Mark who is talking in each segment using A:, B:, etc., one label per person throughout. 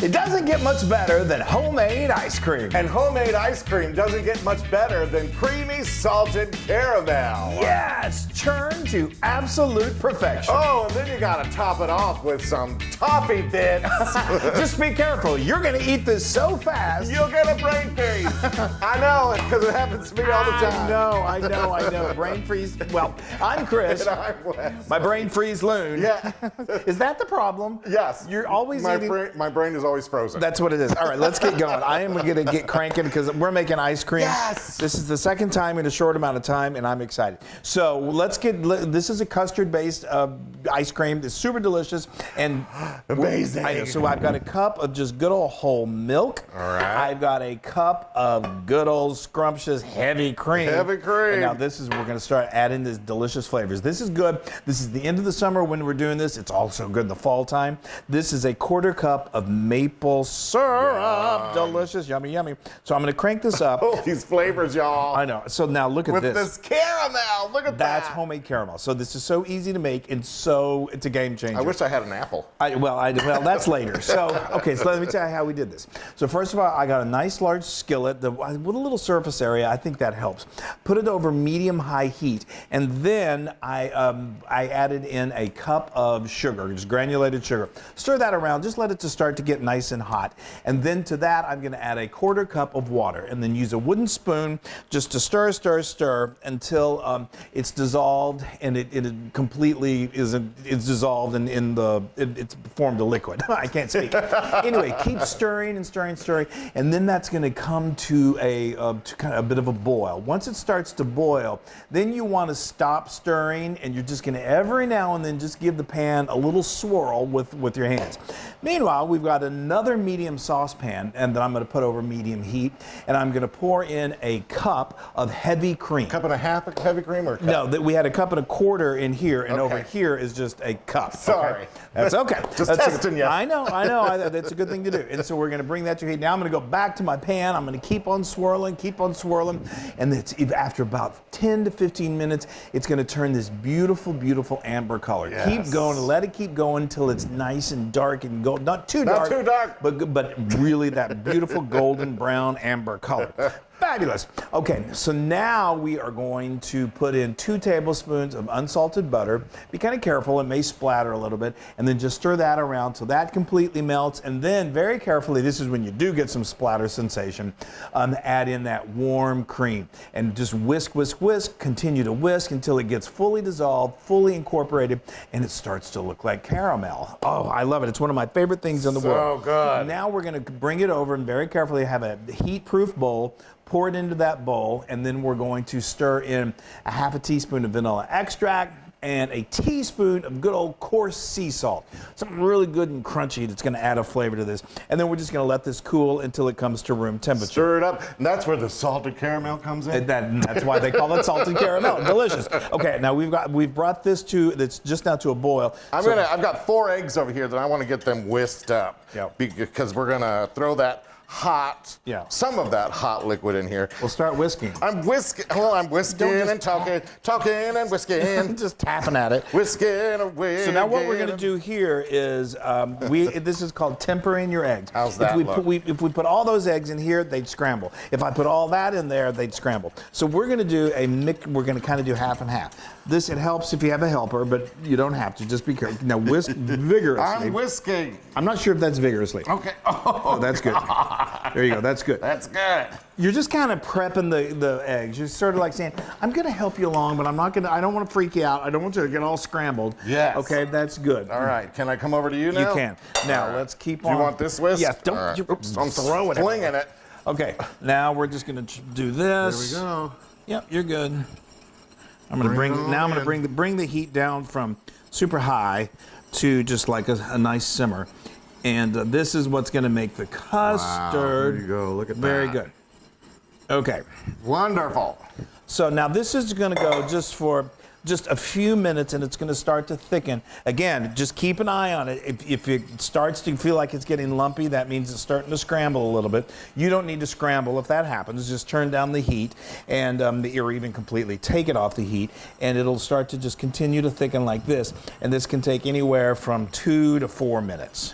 A: It doesn't get much better than homemade ice cream.
B: And homemade ice cream doesn't get much better than creamy salted caramel.
A: Yes, churned to absolute perfection.
B: Oh, and then you gotta top it off with some toffee bits.
A: Just be careful. You're gonna eat this so fast.
B: You'll get a brain freeze. I know it, because it happens to me all the time.
A: I know. Brain freeze. Well, I'm Chris.
B: And I'm Wes.
A: My brain freeze Loon.
B: Yeah.
A: Is that the problem?
B: Yes.
A: You're always eating.
B: My brain is always frozen.
A: That's what it is. All right, let's get going. I am going to get cranking because we're making ice cream.
B: Yes.
A: This is the second time in a short amount of time, and I'm excited. So this is a custard-based ice cream. It's super delicious. And
B: amazing.
A: I know. So I've got a cup of just good old whole milk.
B: All right.
A: I've got a cup of good old scrumptious heavy cream.
B: Heavy cream.
A: And now we're going to start adding these delicious flavors. This is good. This is the end of the summer when we're doing this. It's also good in the fall time. This is a quarter cup of maple syrup.
B: Yum.
A: Delicious. Yummy, yummy. So I'm going to crank this up.
B: Oh, these flavors, y'all.
A: I know. So now look at
B: With
A: this.
B: this caramel. Look at that.
A: That's homemade caramel. So this is so easy to make, and so it's a game changer.
B: I wish I had an apple.
A: Well, that's later. So, okay, so let me tell you how we did this. So first of all, I got a nice large skillet with a little surface area. I think that helps. Put it over medium-high heat, and then I added in a cup of sugar, just granulated sugar. Stir that around. Just let it to start to get nice and hot. And then to that, I'm going to add a quarter cup of water, and then use a wooden spoon just to stir until it's dissolved, and it completely is dissolved it's formed a liquid. I can't speak. Anyway, keep stirring and stirring, and then that's going to come to kind of a bit of a boil. Once it starts to boil, then you want to stop stirring, and you're just going to every now and then just give the pan a little swirl with your hands. Meanwhile, we've got another medium saucepan, and that I'm going to put over medium heat, and I'm going to pour in a cup of heavy cream.
B: Cup and a half of heavy cream, or a cup?
A: No, we had a cup and a quarter in here, and over here is just a cup.
B: Sorry.
A: Okay? That's okay.
B: Just testing you.
A: I know. That's a good thing to do. And so we're going to bring that to heat. Now I'm going to go back to my pan. I'm going to keep on swirling, and after about 10 to 15 minutes, it's going to turn this beautiful, beautiful amber color.
B: Yes.
A: Keep going, let it keep going until it's nice and dark and gold. Not too dark.
B: Not too dark.
A: But really that beautiful golden brown amber color. Fabulous. Okay, so now we are going to put in 2 tablespoons of unsalted butter. Be kind of careful, it may splatter a little bit, and then just stir that around till that completely melts, and then very carefully, this is when you do get some splatter sensation, add in that warm cream, and just whisk, continue to whisk until it gets fully dissolved, fully incorporated, and it starts to look like caramel. Oh, I love it. It's one of my favorite things in the world.
B: So good.
A: Now we're going to bring it over and very carefully have a heat-proof bowl, pour it into that bowl, and then we're going to stir in a half a teaspoon of vanilla extract and a teaspoon of good old coarse sea salt. Something really good and crunchy that's going to add a flavor to this. And then we're just going to let this cool until it comes to room temperature.
B: Stir it up, and that's where the salted caramel comes in.
A: And that's why they call it salted caramel. Delicious. Okay, now we've brought this that's just now to a boil.
B: I've got 4 eggs over here that I want to get them whisked up.
A: Yep.
B: Because we're gonna throw that some of that hot liquid in here.
A: We'll start whisking.
B: I'm whisking and talking and whisking.
A: Just tapping at it.
B: Whisking away.
A: So now what we're going to do here is, this is called tempering your eggs.
B: How's that look?
A: If we put all those eggs in here, they'd scramble. If I put all that in there, they'd scramble. So we're going to do we're going to kind of do half and half. It helps if you have a helper, but you don't have to. Just be careful. Now whisk vigorously.
B: I'm whisking.
A: I'm not sure if that's vigorously.
B: Okay.
A: Oh, that's good. There you go. That's good.
B: That's good.
A: You're just kind of prepping the eggs. You're sort of like saying, I'm going to help you along, but I don't want to freak you out. I don't want you to get all scrambled.
B: Yes.
A: Okay, that's good.
B: All right. Can I come over to you now?
A: You can. Now, let's keep on.
B: Do you want this whisk?
A: Yes. Don't
B: I'm
A: throw it.
B: Flinging it.
A: Okay. Now we're just going to do this.
B: There we go.
A: Yep, you're good. I'm going to bring the heat down from super high to just like a nice simmer. And this is what's going to make the custard.
B: Wow, there you go. Look at that.
A: Very good. Okay.
B: Wonderful.
A: So now this is going to go for just a few minutes, and it's going to start to thicken. Again, just keep an eye on it. If it starts to feel like it's getting lumpy, that means it's starting to scramble a little bit. You don't need to scramble if that happens. Just turn down the heat, and or even completely take it off the heat, and it'll start to just continue to thicken like this. And this can take anywhere from 2 to 4 minutes.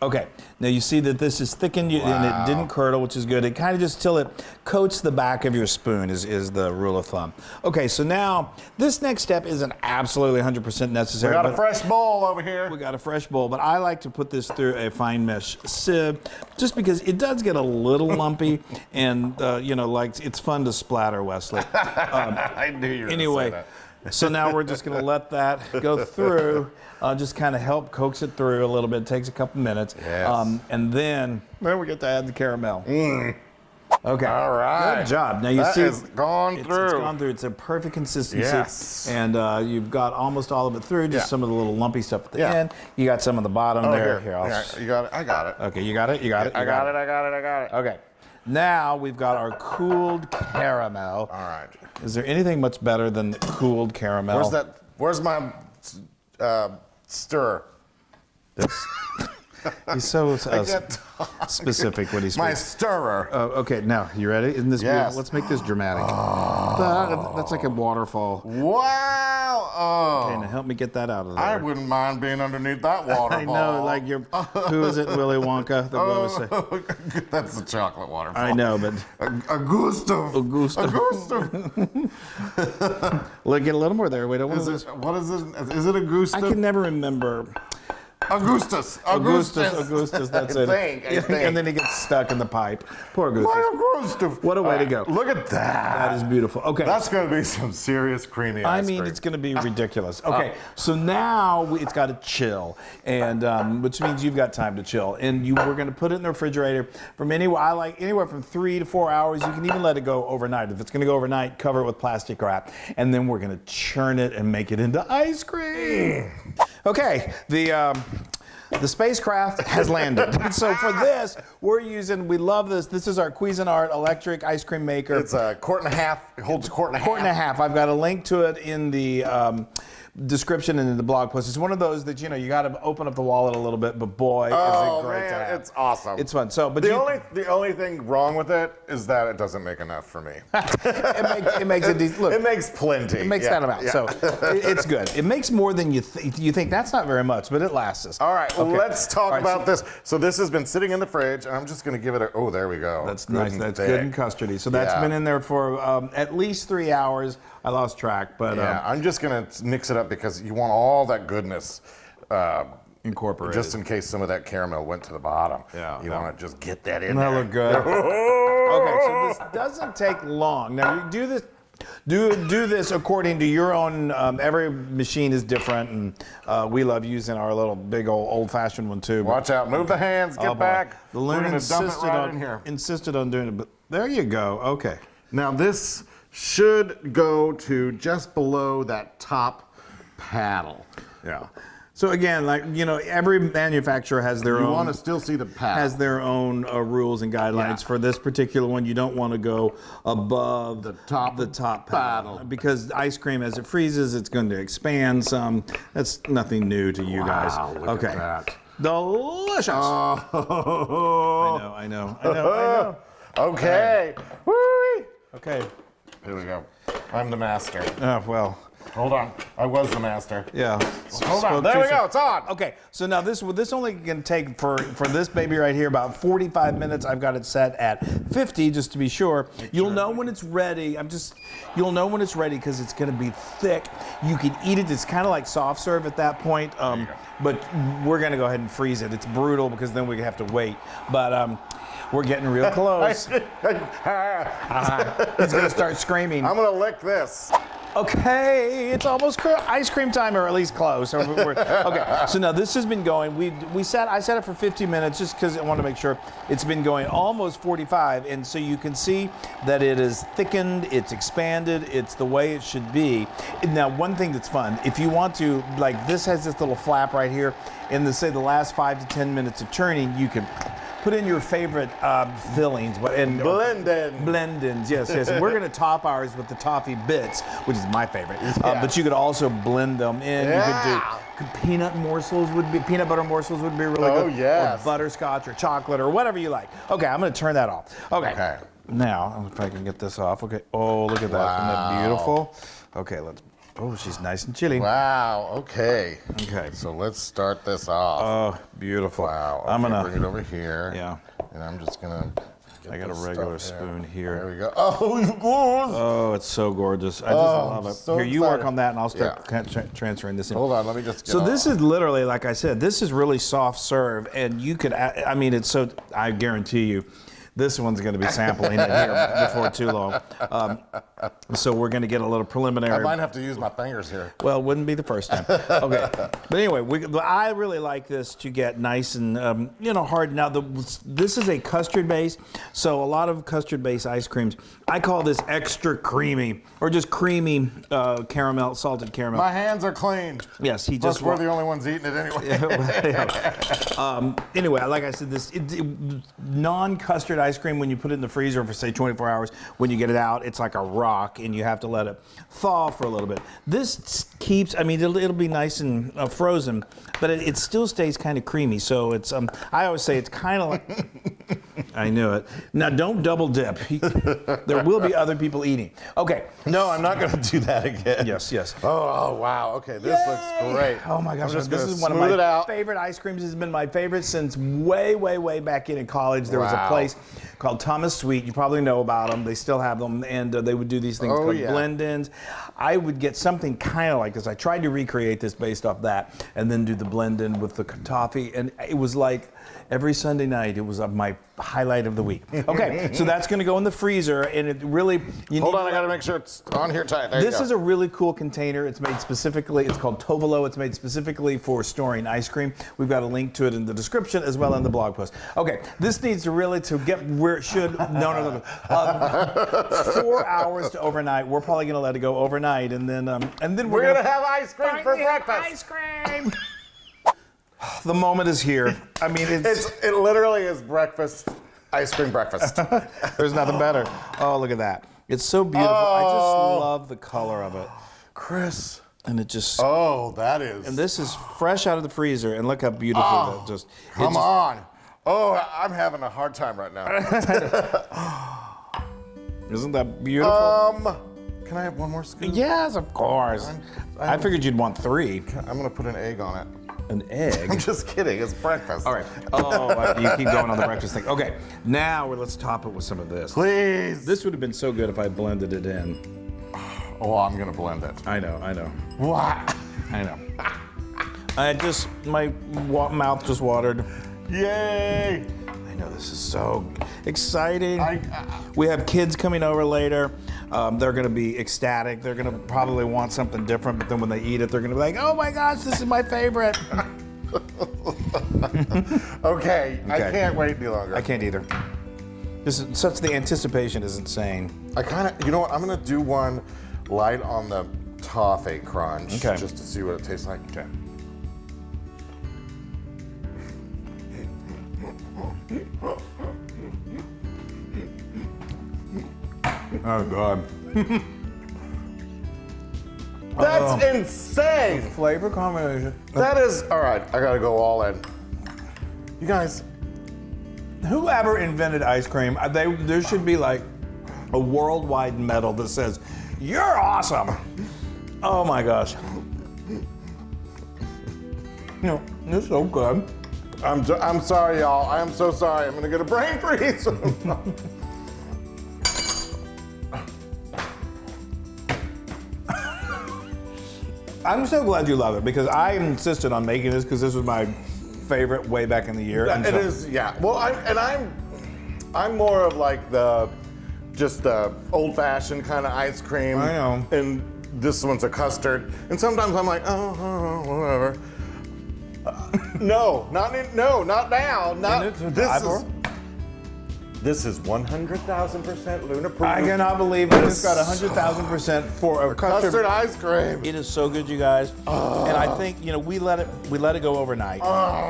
A: Okay, now you see that this is thickened and it didn't curdle, which is good. It kind of just till it coats the back of your spoon is the rule of thumb. Okay, so now this next step isn't absolutely 100% necessary.
B: We got a fresh bowl over here.
A: We got a fresh bowl, but I like to put this through a fine mesh sieve just because it does get a little lumpy and, you know, like it's fun to splatter, Wesley.
B: I knew you were
A: Anyway,
B: going to say that.
A: so now we're just going to let that go through, just kind of help coax it through a little bit. It takes a couple minutes.
B: Yes.
A: And then we get to add the caramel. Okay.
B: All right.
A: Good job. Now you
B: That
A: see
B: is gone through.
A: It's gone through. It's a perfect consistency.
B: Yes.
A: And you've got almost all of it through. Just some of the little lumpy stuff at the end. You got some of the bottom there.
B: Here, you got it. I got it.
A: Okay, you got it. You got it.
B: I got it.
A: Okay. Now we've got our cooled caramel.
B: All right.
A: Is there anything much better than the cooled caramel?
B: Where's my stir?
A: He's so specific when he speaks.
B: My stirrer.
A: Okay, now, you ready? Isn't this
B: Yes.
A: beautiful? Let's make this dramatic. That's like a waterfall.
B: Wow. Oh.
A: Okay, now help me get that out of there.
B: I wouldn't mind being underneath that waterfall.
A: I know, like you're, who is it, Willy Wonka? The
B: That's the chocolate waterfall.
A: I know, but...
B: Augusto.
A: Look, get a little more there. Wait,
B: What is it? Is it Augusto?
A: I can never remember.
B: Augustus,
A: that's it.
B: I think.
A: And then he gets stuck in the pipe. Poor Augustus.
B: My Augustus.
A: What a way to go.
B: Look at that.
A: That is beautiful. Okay.
B: That's going to be some serious creamy ice cream.
A: It's going to be ridiculous. Okay, so now it's got to chill, and which means you've got time to chill. And we're going to put it in the refrigerator from anywhere from 3 to 4 hours. You can even let it go overnight. If it's going to go overnight, cover it with plastic wrap, and then we're going to churn it and make it into ice cream. Okay, the spacecraft has landed. So for this, we love this. This is our Cuisinart electric ice cream maker.
B: It's a quart and a half. It holds a quart and a half.
A: Quart and a half. I've got a link to it in the description and in the blog post. It's one of those that, you got to open up the wallet a little bit, but boy, is it great to have.
B: It's awesome.
A: It's fun. So, but
B: the only thing wrong with it is that it doesn't make enough for me.
A: it makes a decent, look.
B: It makes plenty.
A: It makes that amount. Yeah. So it's good. It makes more than you think. That's not very much, but it lasts us.
B: All right, let's talk about this. So this has been sitting in the fridge, and I'm just going to give it oh, there we go.
A: That's nice. That's good and custardy. So that's been in there for at least 3 hours. I lost track, but
B: I'm just going to mix it up because you want all that goodness
A: incorporated.
B: Just in case some of that caramel went to the bottom.
A: Yeah.
B: You want to just get that in
A: there.
B: That
A: look good. Okay, so this doesn't take long. Now you do this. Do this according to your own. Every machine is different, and we love using our little big old-fashioned one too.
B: Watch out! Move the hands. Get back.
A: The Loon
B: insisted
A: on doing it, but there you go. Okay.
B: Now this should go to just below that top paddle.
A: Yeah. So again, every manufacturer has their own.
B: You want to still see the paddle.
A: Has their own rules and guidelines. For this particular one. You don't want to go above the top paddle because ice cream, as it freezes, it's going to expand some. That's nothing new to you guys.
B: Look at that.
A: Delicious.
B: Oh.
A: I know.
B: Okay.
A: Right.
B: Woo!
A: Okay.
B: Here we go. I'm the master.
A: Oh, well.
B: Hold on. I was the master.
A: Yeah.
B: Hold on. There we go. It's on.
A: Okay. So now this only can take for this baby right here about 45 minutes. I've got it set at 50 just to be sure. You'll know when it's ready. You'll know when it's ready because it's going to be thick. You can eat it. It's kind of like soft serve at that point. But we're going to go ahead and freeze it. It's brutal because then we have to wait. But we're getting real close. He's going to start screaming.
B: I'm going to lick this.
A: Okay, it's almost ice cream time, or at least close. Okay, so now this has been going. I set it for 50 minutes just because I want to make sure. It's been going almost 45, and so you can see that it is thickened, it's expanded, it's the way it should be. Now, one thing that's fun, if you want to, this has this little flap right here, in the last 5 to 10 minutes of churning, you can put in your favorite fillings. Blend-ins, yes. And we're going to top ours with the Toffee bits, which is my favorite. But you could also blend them in.
B: Yeah.
A: You could do peanut butter morsels would be really good.
B: Oh, yes.
A: Or butterscotch or chocolate or whatever you like. Okay, I'm going to turn that off. Okay. Now, if I can get this off. Okay. Oh, look at that. Isn't that beautiful? Okay, let's Oh, she's nice and chilly.
B: Wow. Okay.
A: Okay.
B: So let's start this off.
A: Oh, beautiful.
B: Wow. Okay,
A: I'm gonna
B: bring it over here.
A: Yeah.
B: And I'm just gonna.
A: I got a regular spoon here.
B: There we go. Oh, of course.
A: Oh, it's so gorgeous. I just love it.
B: so
A: Here, you work
B: excited.
A: on that, and I'll start transferring this in.
B: Hold on. Let me just. Get
A: So this is literally, like I said, this is really soft serve, and you could, I mean, it's so, I guarantee you, this one's going to be sampling it here before too long. So we're going to get a little preliminary.
B: I might have to use my fingers here.
A: Well, it wouldn't be the first time. Okay. But anyway, I really like this to get nice and, hard. Now, this is a custard base, so a lot of custard-based ice creams, I call this extra creamy, or just creamy caramel, salted caramel.
B: My hands are clean.
A: Yes, he
B: Plus,
A: just...
B: we're the only ones eating it anyway.
A: Anyway, like I said, this non-custard ice cream, when you put it in the freezer for, say, 24 hours, when you get it out, it's like a rock, and you have to let it thaw for a little bit. This keeps, I mean, it'll be nice and frozen, but it still stays kind of creamy. So it's, I always say it's kind of like, I knew it. Now, don't double dip. There will be other people eating. Okay.
B: No, I'm not going to do that again.
A: Yes.
B: Oh, wow. Okay, this looks great.
A: Oh my gosh,
B: I'm just
A: this
B: gonna
A: is one of
B: smooth it
A: my
B: out.
A: favorite ice creams. It's been my favorite since way back in college. There was a
B: Wow.
A: place called Thomas Sweet. You probably know about them. They still have them, and they would do these things called blend-ins. I would get something kind of like this. I tried to recreate this based off that, and then do the blend-in with the toffee, and it was like every Sunday night. It was my highlight of the week. Okay, so that's going to go in the freezer, and it really.
B: Hold on, I got to make sure it's on here tight. There
A: This
B: you go.
A: is a really cool container. It's made specifically, it's called Tovolo. It's made specifically for storing ice cream. We've got a link to it in the description as well in the blog post. Okay, this needs to really, to get where it should, no. 4 hours to overnight. We're probably going to let it go overnight, and then
B: We're going to have ice cream for breakfast.
A: Ice cream! The moment is here. I mean,
B: It literally is breakfast, ice cream breakfast.
A: there's nothing better. Oh, look at that. It's so beautiful. I just love the color of it.
B: Chris.
A: And it just...
B: Oh, that is.
A: And this is fresh out of the freezer, and look how beautiful that just...
B: Come on. Oh, I'm having a hard time right now.
A: Isn't that beautiful?
B: Can I have one more scoop?
A: Yes, of course. I figured you'd want 3.
B: I'm going to put an egg on it.
A: An egg?
B: I'm just kidding. It's breakfast.
A: All right. Oh, you keep going on the breakfast thing. Okay, now let's top it with some of this.
B: Please.
A: This would have been so good if I blended it in.
B: Oh, I'm going to blend it.
A: I know.
B: What?
A: I know. My mouth just watered.
B: Yay.
A: I know, this is so exciting.
B: I-
A: We have kids coming over later. They're going to be ecstatic. They're going to probably want something different, but then when they eat it, they're going to be like, oh my gosh, this is my favorite.
B: Okay, I can't wait any longer.
A: I can't either. The anticipation is insane.
B: I kind of, you know what? I'm going to do one light on the toffee crunch just to see what it tastes like.
A: Okay. Oh, God.
B: That's insane.
A: Flavor combination.
B: That is, all right, I got to go all in. You guys.
A: Whoever invented ice cream, there should be like a worldwide medal that says, you're awesome. Oh my gosh. No, it's so good.
B: I'm sorry, y'all. I am so sorry. I'm going to get a brain freeze.
A: I'm so glad you love it because I insisted on making this because this was my favorite way back in the year.
B: It is, yeah. Well, I'm more of like just the old-fashioned kind of ice cream.
A: I know.
B: And this one's a custard. And sometimes I'm like, whatever. No, not now. This is 100,000% Loon approved.
A: I cannot believe I just got 100,000% for a
B: custard ice cream.
A: It is so good, you guys. And I think, we let it go overnight.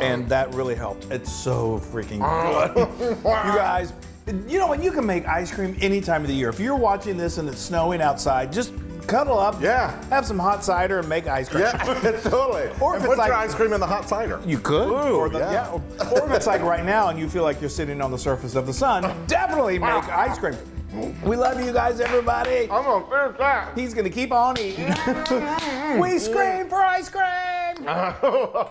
A: And that really helped. It's so freaking good. You guys, you know what? You can make ice cream any time of the year. If you're watching this and it's snowing outside, just cuddle up.
B: Yeah.
A: Have some hot cider and make ice cream.
B: Yeah, totally.
A: Or
B: and
A: if
B: put
A: it's like
B: your ice cream in the hot cider.
A: You could.
B: Ooh,
A: or if it's like right now and you feel like you're sitting on the surface of the sun, definitely make ice cream. We love you guys, everybody.
B: I'm gonna finish that.
A: He's gonna keep on eating. We scream for ice cream.